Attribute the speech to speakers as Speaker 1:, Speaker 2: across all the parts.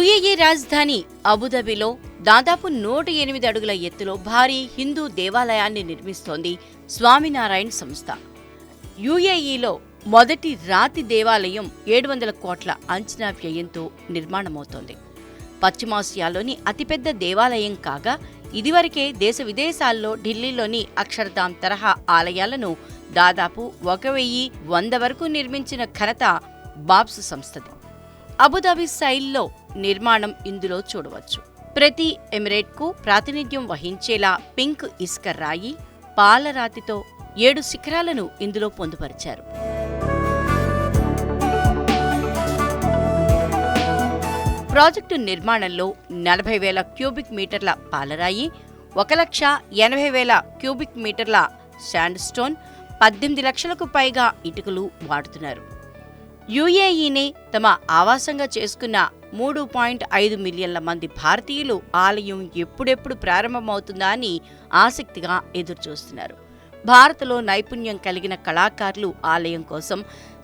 Speaker 1: UAE రాజధాని అబుదాబిలో దాదాపు 108 అడుగుల ఎత్తులో భారీ హిందూ దేవాలయాన్ని నిర్మిస్తోంది స్వామినారాయణ్ సంస్థ. యుఏఈలో మొదటి రాతి దేవాలయం 700 కోట్ల అంచనా వ్యయంతో నిర్మాణమవుతోంది. పశ్చిమాసియాలోని అతిపెద్ద దేవాలయం కాగా ఇదివరకే దేశ విదేశాల్లో ఢిల్లీలోని అక్షర్ధామ్ తరహా ఆలయాలను దాదాపు 1100 వరకు నిర్మించిన ఘనత బాబ్స్ సంస్థది. అబుదాబి శైలిలో నిర్మాణం ఇందులో చూడవచ్చు. ప్రతి ఎమిరేట్కు ప్రాతినిధ్యం వహించేలా పింక్ ఇసుక రాయి, పాలరాతితో 7 శిఖరాలను ఇందులో పొందుపరిచారు. ప్రాజెక్టు నిర్మాణంలో 40,000 క్యూబిక్ మీటర్ల పాలరాయి, 1,80,000 క్యూబిక్ మీటర్ల శాండ్ స్టోన్, 18 లక్షలకు పైగా ఇటుకలు వాడుతున్నారు. యుఏఈనే తమ ఆవాసంగా చేసుకున్న 3.5 మిలియన్ల మంది భారతీయులు ఆలయం ఎప్పుడెప్పుడు ప్రారంభమవుతుందా అని ఆసక్తిగా ఎదురుచూస్తున్నారు. భారత్లో నైపుణ్యం కలిగిన కళాకారులు ఆలయం కోసం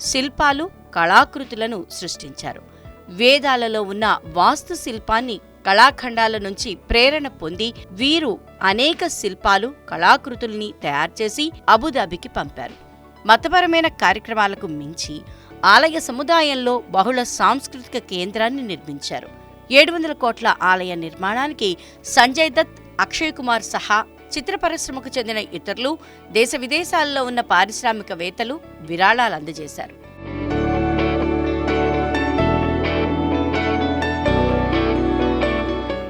Speaker 1: శిల్పాలు, కళాకృతులను సృష్టించారు. వేదాలలో ఉన్న వాస్తు శిల్పాన్ని కళాఖండాల నుంచి ప్రేరణ పొంది వీరు అనేక శిల్పాలు, కళాకృతుల్ని తయారుచేసి అబుదాబికి పంపారు. మతపరమైన కార్యక్రమాలకు మించి ఆలయ సముదాయంలో బహుళ సాంస్కృతిక కేంద్రాన్ని నిర్మించారు. 700 కోట్ల ఆలయ నిర్మాణానికి సంజయ్ దత్, అక్షయ్ కుమార్ సహా చిత్ర పరిశ్రమకు చెందిన ఇతరులు, దేశ విదేశాల్లో ఉన్న పారిశ్రామికవేత్తలు విరాళాలు అందజేశారు.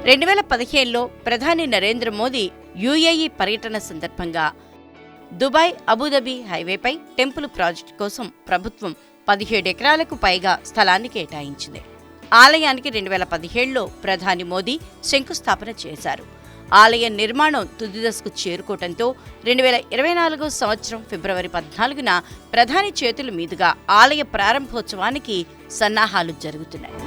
Speaker 1: రెండు 2015లో ప్రధాని నరేంద్ర మోదీ యుఏఈ పర్యటన సందర్భంగా దుబాయ్ అబుదాబి హైవేపై టెంపుల్ ప్రాజెక్టు కోసం ప్రభుత్వం 17 ఎకరాలకు పైగా స్థలాన్ని కేటాయించింది. ఆలయానికి 2017లో ప్రధాని మోదీ శంకుస్థాపన చేశారు. ఆలయ నిర్మాణం తుది దశకు చేరుకోవడంతో 2024 సంవత్సరం ఫిబ్రవరి 14న ప్రధాని చేతుల మీదుగా ఆలయ ప్రారంభోత్సవానికి సన్నాహాలు జరుగుతున్నాయి.